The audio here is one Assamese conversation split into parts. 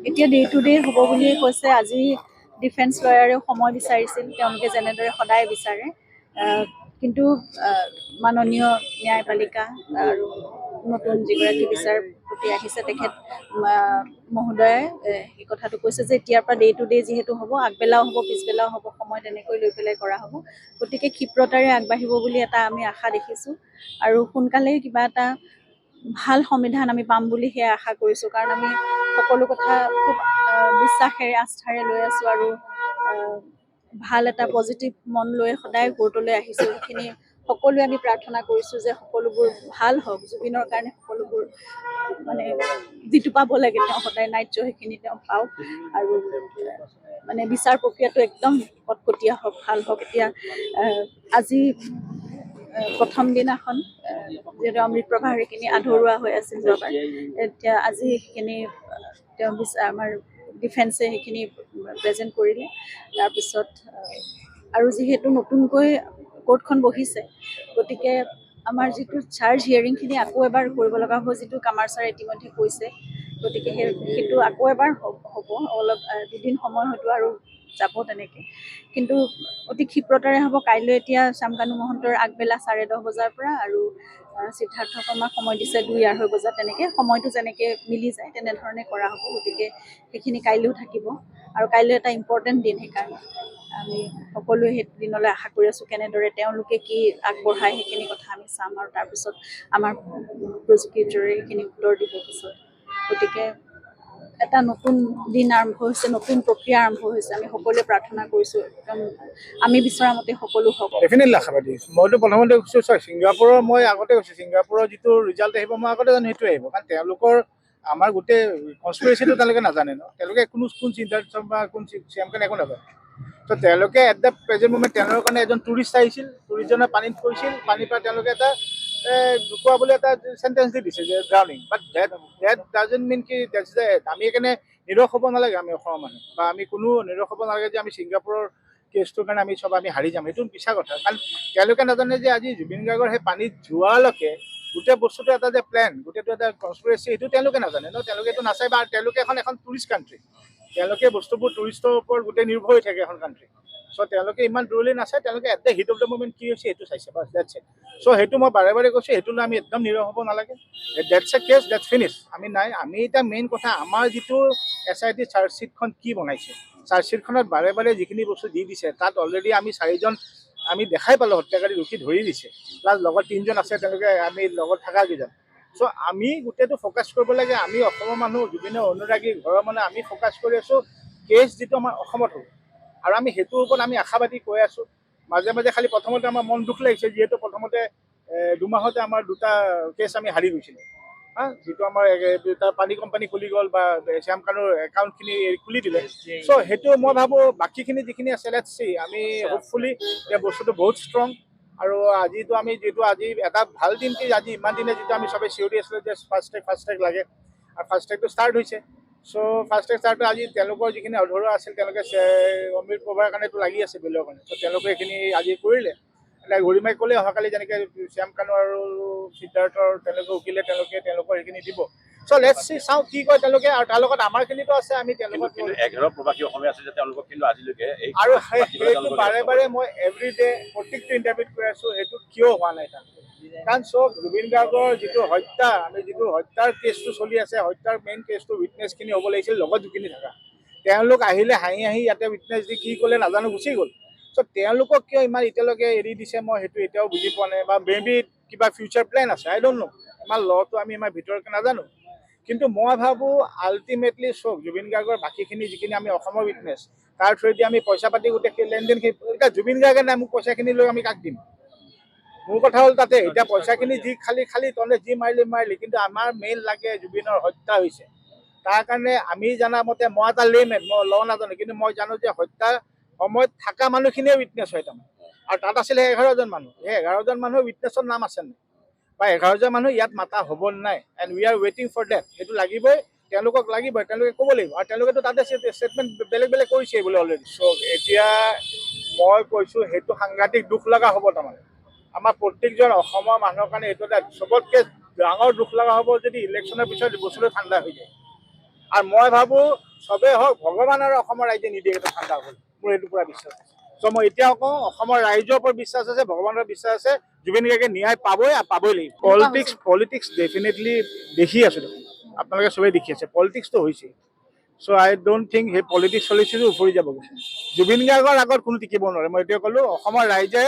এতিয়া ডে টু ডে হ'ব বুলিয়ে কৈছে। আজি ডিফেন্স লয়াৰেও সময় বিচাৰিছিল, তেওঁলোকে যেনেদৰে সদায় বিচাৰে। কিন্তু মাননীয় ন্যায়পালিকা আৰু নতুন যিগৰাকী বিচাৰপতি আহিছে তেখেত মহোদয়ে এই কথাটো কৈছে যে এতিয়াৰ পৰা ডে টু ডে যিহেতু হ'ব, আগবেলাও হ'ব পিছবেলাও হ'ব, সময় তেনেকৈ লৈ পেলাই কৰা হ'ব। গতিকে ক্ষিপ্ৰতাৰে আগবাঢ়িব বুলি এটা আমি আশা দেখিছোঁ আৰু সোনকালেই কিবা এটা ভাল সংবিধান আমি পাম বুলি সেয়া আশা কৰিছোঁ। কাৰণ আমি সকলো কথা খুব বিশ্বাসেৰে আস্থাৰে লৈ আছোঁ আৰু ভাল এটা পজিটিভ মন লৈ সদায় কোৰ্টলৈ আহিছোঁ। সেইখিনি সকলোৱে আমি প্ৰাৰ্থনা কৰিছোঁ যে সকলোবোৰ ভাল হওক, জুবিনৰ কাৰণে সকলোবোৰ মানে যিটো পাব লাগে তেওঁ সদায় ন্যায্য সেইখিনি তেওঁ পাওক আৰু মানে বিচাৰ প্ৰক্ৰিয়াটো একদম কটকটীয়া হওক, ভাল হওক। এতিয়া আজি প্ৰথম দিনাখন যিহেতু অমৃত প্ৰভাৰ সেইখিনি আধৰুৱা হৈ আছিল যোৱাবাৰ, এতিয়া আজি সেইখিনি তেওঁ আমাৰ ডিফেন্সে সেইখিনি প্ৰেজেণ্ট কৰিলে। তাৰপিছত আৰু যিহেতু নতুনকৈ কোৰ্টখন বহিছে, গতিকে আমাৰ যিটো চাৰ্জ হিয়াৰিংখিনি আকৌ এবাৰ কৰিব লগা হ'ব, যিটো কামাৰ ছাৰে ইতিমধ্যে কৈছে। গতিকে সেইটো আকৌ এবাৰ হ'ব, অলপ দুদিন সময় হয়তো আৰু যাব তেনেকৈ, কিন্তু অতি ক্ষিপ্ৰতাৰে হ'ব। কাইলৈ এতিয়া শ্যামকানু মহন্তৰ আগবেলা 10:30 বজাৰ পৰা আৰু সিদ্ধাৰ্থ শৰ্মাক সময় দিছে 2-2:30 বজাত, তেনেকৈ সময়টো যেনেকৈ মিলি যায় তেনেধৰণে কৰা হ'ব। গতিকে সেইখিনি কাইলৈও থাকিব আৰু কাইলৈ এটা ইম্পৰ্টেণ্ট দিন, সেইকাৰণে আমি সকলোৱে সেই দিনলৈ আশা কৰি আছোঁ। কেনেদৰে তেওঁলোকে কি আগবঢ়ায় সেইখিনি কথা আমি চাম আৰু তাৰপিছত আমাৰ প্ৰজিকিউটৰে সেইখিনি উত্তৰ দিব পিছত। গতিকে এটা নতুন দিন আৰম্ভ হৈছে, নতুন প্ৰক্ৰিয়া আৰম্ভ হৈছে। আমি সকলোৱে প্ৰাৰ্থনা কৰিছোঁ একদম আমি বিচৰা মতে সকলো হ'ব। ডেফিনেটলি আশাবাদী। মইতো প্ৰথমতে কৈছোঁ ছিংগাপুৰৰ, মই আগতে কৈছোঁ ছিংগাপুৰৰ যিটো ৰিজাল্ট আহিব মই আগতে জানো সেইটোৱে আহিব। কাৰণ তেওঁলোকৰ আমাৰ গোটেই কনস্পিৰেচিটো তেওঁলোকে নাজানে ন, তেওঁলোকে কোন সিদ্ধাৰ্থ বা কোন শ্যামকানু একো নাজানে। ত' তেওঁলোকে এট দ্য প্ৰেজেণ্ট মুমেণ্ট তেওঁলোকৰ কাৰণে এজন টুৰিষ্ট আহিছিল, টুৰিষ্টজনে পানীত পৰিছিল, পানীৰ পৰা তেওঁলোকে এটা ঢুকুৱা বুলি এটা চেণ্টেঞ্চ দি দিছে যে ড্ৰাউনিং। বাট ডেট ডাজন্ট মিন কি ডেটছ দ্য এণ্ড। আমি সেইকাৰণে নিৰস হ'ব নালাগে, আমি অসমৰ মানুহ বা আমি কোনো নিৰস হ'ব নালাগে যে আমি ছিংগাপুৰৰ কেছটোৰ কাৰণে আমি হাৰি যাম। এইটো মিছা কথা। কাৰণ তেওঁলোকে নাজানে যে আজি জুবিন গাৰ্গৰ সেই পানীত যোৱালৈকে গোটেই বস্তুটো এটা যে প্লেন, গোটেইটো এটা কনস্পিৰেচি, সেইটো তেওঁলোকে নাজানে ন। তেওঁলোকে এইটো নাচায় বা তেওঁলোকে এখন টুৰিষ্ট কাণ্ট্ৰি, তেওঁলোকে বস্তুবোৰ টুৰিষ্টৰ ওপৰত গোটেই নিৰ্ভৰ হৈ থাকে এখন কাণ্ট্ৰি। চ' তেওঁলোকে ইমান দূৰলৈ নাচায়, তেওঁলোকে at the heat of the moment কি হৈছে সেইটো চাইছে, বাছ ডেটছ ইট। চ' সেইটো মই বাৰে বাৰে কৈছোঁ, সেইটো লৈ আমি একদম নিৰস হ'ব নালাগে। That's a case, that's finish. আমি নাই, আমি এতিয়া মেইন কথা আমাৰ যিটো SIT চাৰ্জশ্বিটখন কি বনাইছে, চাৰ্জশ্বিটখনত বাৰে বাৰে যিখিনি বস্তু দি দিছে, তাত অলৰেডি আমি 4জন আমি দেখাই পালোঁ হত্যাকাৰী ৰখি ধৰি দিছে, প্লাছ লগত 3জন আছে, তেওঁলোকে আমি লগত থকা কেইজন। চ' আমি গোটেইটো ফ'কাছ কৰিব লাগে। আমি অসমৰ মানুহ, জুবিনৰ অনুৰাগী, ঘৰৰ মানুহ, আমি ফ'কাছ কৰি আছোঁ কেছ যিটো আমাৰ অসমত হ'ব আৰু আমি সেইটোৰ ওপৰত আমি আশাবাদী কৈ আছোঁ। মাজে মাজে খালি প্ৰথমতে আমাৰ মন দুখ লাগিছে, যিহেতু প্ৰথমতে 2 মাহতে আমাৰ 2টা কেছ আমি হাৰি গৈছিলোঁ। যিটো আমাৰ এটা পানী কোম্পানী খুলি গ'ল বা শ্যামকানুৰ একাউণ্টখিনি খুলি দিলে। চ' সেইটো মই ভাবোঁ বাকীখিনি যিখিনি আছে লেটছ চি, আমি হোপফুলি এই বস্তুটো বহুত ষ্ট্ৰং। আৰু আজিতো আমি যিহেতু আজি এটা ভাল দিন কি আজি ইমান দিনে যিটো আমি চবেই চিঞৰি আছিলোঁ যে ফাষ্ট ট্ৰেক লাগে, আৰু ফাষ্ট ট্ৰেকটো ষ্টাৰ্ট হৈছে। চ' ফাষ্ট ট্ৰেক ষ্টাৰ্টটো আজি তেওঁলোকৰ যিখিনি অধৰুৱা আছিল, তেওঁলোকে অমৃত প্ৰভাৰ কাৰণেতো লাগি আছে বিলৰ কাৰণে। চ' তেওঁলোকে এইখিনি আজি কৰিলে। এতিয়া গৰিমাই ক'লে অহাকালি যেনেকৈ শ্যামকানু আৰু সিদ্ধাৰ্থৰ তেওঁলোকে উকিলে তেওঁলোকৰ সেইখিনি দিব। চ' লেটছ চি, চাওঁ কি কয় তেওঁলোকে। আৰু তাৰ লগত আমাৰখিনিতো আছে, আমি তেওঁলোকক 11 প্ৰবাসী অসমীয়া আছে যে তেওঁলোকক কিন্তু আজিলৈকে আৰু সেইটো বাৰে বাৰে মই এভৰি ডে প্ৰত্যেকটো ইণ্টাৰভিউত কৈ আছোঁ, সেইটো কিয় হোৱা নাই তাত। কাৰণ চব জুবিন গাৰ্গৰ যিটো হত্যা, আমি যিটো হত্যাৰ কেছটো চলি আছে, হত্যাৰ মেইন কেছটো উইটনেছখিনি হ'ব লাগিছিল লগত যিখিনি থকা। তেওঁলোক আহিলে হাঁহি হাঁহি ইয়াতে উইটনেছ দি কি ক'লে নাজানো গুচি গ'ল। চ' তেওঁলোকক কিয় ইমান এতিয়ালৈকে এৰি দিছে, মই সেইটো এতিয়াও বুজি পোৱা নাই। বা মেবি কিবা ফিউচাৰ প্লেন আছে, আই ডণ্ট ন'। আমাৰ ল'টো আমি ইমান ভিতৰকৈ নাজানো। কিন্তু মই ভাবোঁ আল্টিমেটলি চব জুবিন গাৰ্গৰ বাকীখিনি যিখিনি আমি অসমৰ উইটনেছ, তাৰ থ্ৰুৱেদি আমি পইচা পাতি গোটেই লেনদেনখিনি, এতিয়া জুবিন গাৰ্গে নাই মোক পইচাখিনি লৈ আমি কাক দিম। মোৰ কথা হ'ল তাতে এতিয়া পইচাখিনি যি খালি তহঁতে যি মাৰিলি, কিন্তু আমাৰ মেইন লাগে জুবিনৰ হত্যা হৈছে। তাৰ কাৰণে আমি জানা মতে, মই এটা লেমেন, মই ল নাজানো, কিন্তু মই জানো যে হত্যাৰ সময়ত থকা মানুহখিনিয়ে উইটনেছ হয় তাৰমানে। আৰু তাত আছিলে 11জন মানুহ, সেই 11জন মানুহৰ উইটনেছৰ নাম আছে নাই, বা 11জন মানুহ ইয়াত মাতা হ'ব নাই। এণ্ড উই আৰ ৱেইটিং ফৰ ডেট। সেইটো লাগিবই, তেওঁলোকক লাগিবই, তেওঁলোকে ক'ব লাগিব। আৰু তেওঁলোকেতো তাতে ষ্টেটমেণ্ট বেলেগ বেলেগ কৰিছে বোলে অলৰেডি। চ' এতিয়া মই কৈছোঁ সেইটো সাংঘাতিক দুখ লগা হ'ব তাৰমানে আমাৰ প্ৰত্যেকজন অসমৰ মানুহৰ কাৰণে। এইটো এটা চবতকৈ ডাঙৰ দুখ লগা হ'ব যদি ইলেকশ্যনৰ পিছত বস্তুটো ঠাণ্ডা হৈ যায়। আৰু মই ভাবোঁ চবেই হওক ভগৱান আৰু অসমৰ ৰাইজে নিদিয়ে এটা ঠাণ্ডা হ'ল মোৰ এইটো পুৰা বিশ্বাস আছে চ' মই এতিয়াও কওঁ অসমৰ ৰাইজৰ ওপৰত বিশ্বাস আছে ভগৱানৰ বিশ্বাস আছে জুবিন গাৰ্গে ন্যায় পাবই আৰু পাবই লাগিব পলিটিক্স ডেফিনেটলি দেখি আছো দেখোন আপোনালোকে চবেই দেখি আছে পলিটিক্সটো হৈছে চ' আই ডোণ্ট থিংক সেই পলিটিক্স চলিছিলোঁ উফৰি যাবগৈ জুবিন গাৰ্গৰ আগত কোনো টিকিব নোৱাৰে মই এতিয়া ক'লো অসমৰ ৰাইজে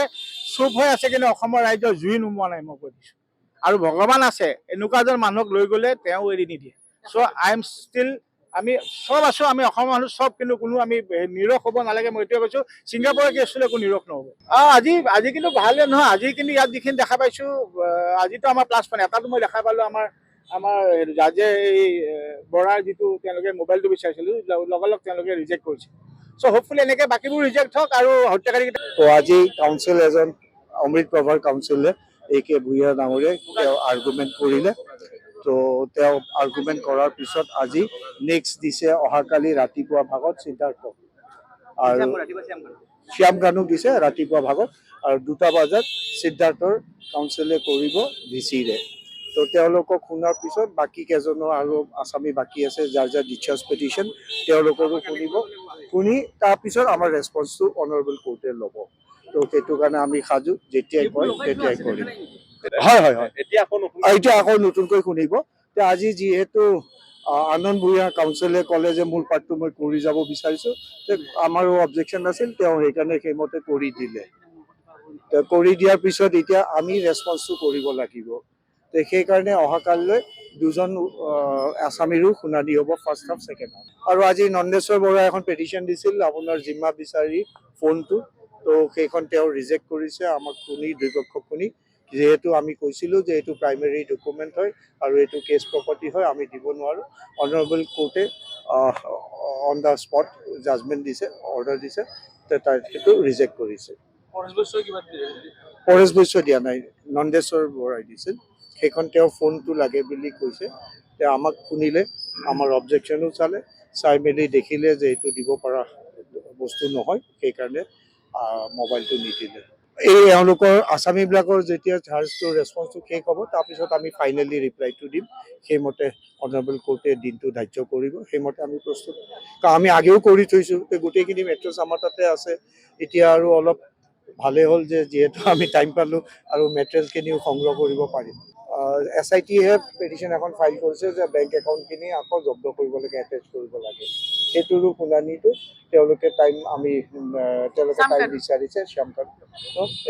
চুপ হৈ আছে কিন্তু অসমৰ ৰাইজৰ জুই নুমোৱা নাই মই কৈ দিছোঁ আৰু ভগৱান আছে এনেকুৱা এজন মানুহক লৈ গ'লে তেওঁ এৰি নিদিয়ে চ' আই এম ষ্টিল আমি চব আছো আমি অসমৰ মানুহ চব কিন্তু কোনো আমি নিৰস হ'ব নালাগে মই এইটোৱে কৈছোঁ ছিংগাপুৰৰ কেছটো একো নিৰস নহ'ব আজি কিন্তু ভালে নহয় আজি কিন্তু ইয়াত যিখিনি দেখা পাইছোঁ আজিতো আমাৰ প্লাছ পইণ্ট এটাতো মই দেখা পালোঁ আমাৰ জাজে এই বৰাৰ যিটো তেওঁলোকে মোবাইলটো বিচাৰিছিলোঁ লগালগ তেওঁলোকে ৰিজেক্ট কৰিছে চ' হোপফুলি এনেকৈ বাকীবোৰ ৰিজেক্ট হওক আৰু হত্যাকাৰীকেইটা তো আজি কাউন্সিল এজন অমৃত প্ৰভাৰ কাউন্সিলে এ কে ভূঞা ডাঙৰীয়াই তেওঁ আৰ্গুমেণ্ট কৰিলে তো তেওঁ আৰ্গুমেণ্ট কৰাৰ পিছত আজি নেক্সট দিছে অহাকালি ৰাতিপুৱা ভাগত সিদ্ধাৰ্থ আৰু শ্যাম গানক দিছে ৰাতিপুৱা ভাগত আৰু 2টা বজাত সিদ্ধাৰ্থৰ কাউন্সিলে কৰিব ভিচিৰে তো তেওঁলোকক শুনাৰ পিছত বাকী কেইজনৰ আৰু আছামী বাকী আছে যাৰ যাৰ ডিচাৰ্জ পিটিশ্যন তেওঁলোকৰো শুনিব শুনি তাৰপিছত আমাৰ ৰেছপন্সটো অনাৰেবল কোৰ্টে ল'ব তো সেইটো কাৰণে আমি সাজু যেতিয়াই কয় তেতিয়াই কৰিম হয় হয় হয় এতিয়া আকৌ নতুন এতিয়া আকৌ নতুনকৈ শুনিব তে আজি যিহেতু আনন্দ ভূঞা কাউন্সিলে ক'লে যে মোৰ পাৰ্টটো মই কৰি যাব বিচাৰিছোঁ তে আমাৰো অবজেকশ্যন আছিল তেওঁ সেইকাৰণে সেইমতে কৰি দিলে কৰি দিয়াৰ পিছত এতিয়া আমি ৰেছপন্সটো কৰিব লাগিব তে সেইকাৰণে অহাকালিলৈ 2জন আছামীৰো শুনানি হ'ব ফাৰ্ষ্ট হাফ ছেকেণ্ড হাফ আৰু আজি নন্দেশ্বৰ বৰাই এখন পেটিশ্যন দিছিল আপোনাৰ জিম্মা বিচাৰি ফোনটো তো সেইখন তেওঁ ৰিজেক্ট কৰিছে আমাক শুনি দুয়োপক্ষক শুনি যিহেতু আমি কৈছিলোঁ যে এইটো প্ৰাইমেৰী ডকুমেণ্ট হয় আৰু এইটো কেছ প্ৰপাৰ্টি হয় আমি দিব নোৱাৰোঁ অনাৰেবল কোৰ্টে অন দ্য স্পট জাজমেণ্ট দিছে অৰ্ডাৰ দিছে তাৰ সেইটো ৰিজেক্ট কৰিছে পৰেশ বৈশ্য দিয়া নাই নন্দেশ্বৰ বৰাই দিছিল সেইখন তেওঁ ফোনটো লাগে বুলি কৈছে তেওঁ আমাক শুনিলে আমাৰ অবজেকশ্যনো চাই মেলি দেখিলে যে এইটো দিব পৰা বস্তু নহয় সেইকাৰণে মোবাইলটো নিদিলে এই এওঁলোকৰ আছামীবিলাকৰ যেতিয়া চাৰ্জটো ৰেছপন্সটো শেষ হ'ব তাৰপিছত আমি ফাইনেলি ৰিপ্লাইটো দিম সেইমতে অনাৰেবল কোৰ্টে দিনটো ধাৰ্য কৰিব সেইমতে আমি প্ৰস্তুত কাৰণ আমি আগেও কৰি থৈছোঁ গোটেইখিনি মেট্ৰেছ আমাৰ তাতে আছে এতিয়া আৰু অলপ ভালেই হ'ল যে যিহেতু আমি টাইম পালোঁ আৰু মেটেৰিয়েলখিনিও সংগ্ৰহ কৰিব পাৰিম SITহে পেটিশ্যন এখন ফাইল কৰিছে যে বেংক একাউণ্টখিনি আকৌ জব্দ কৰিব লাগে এটেচ কৰিব লাগে সেইটোৰো শুনানিটো তেওঁলোকে টাইম বিচাৰিছে শ্যামকান্ত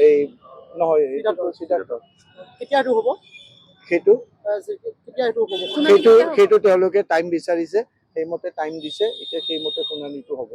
এই নহয় সিদ্ধাৰ্থ কেতিয়াটো হ'ব সেইটো কেতিয়া এইটো হ'ব সেইটো তেওঁলোকে টাইম বিচাৰিছে সেইমতে টাইম দিছে এতিয়া সেইমতে শুনানিটো হ'ব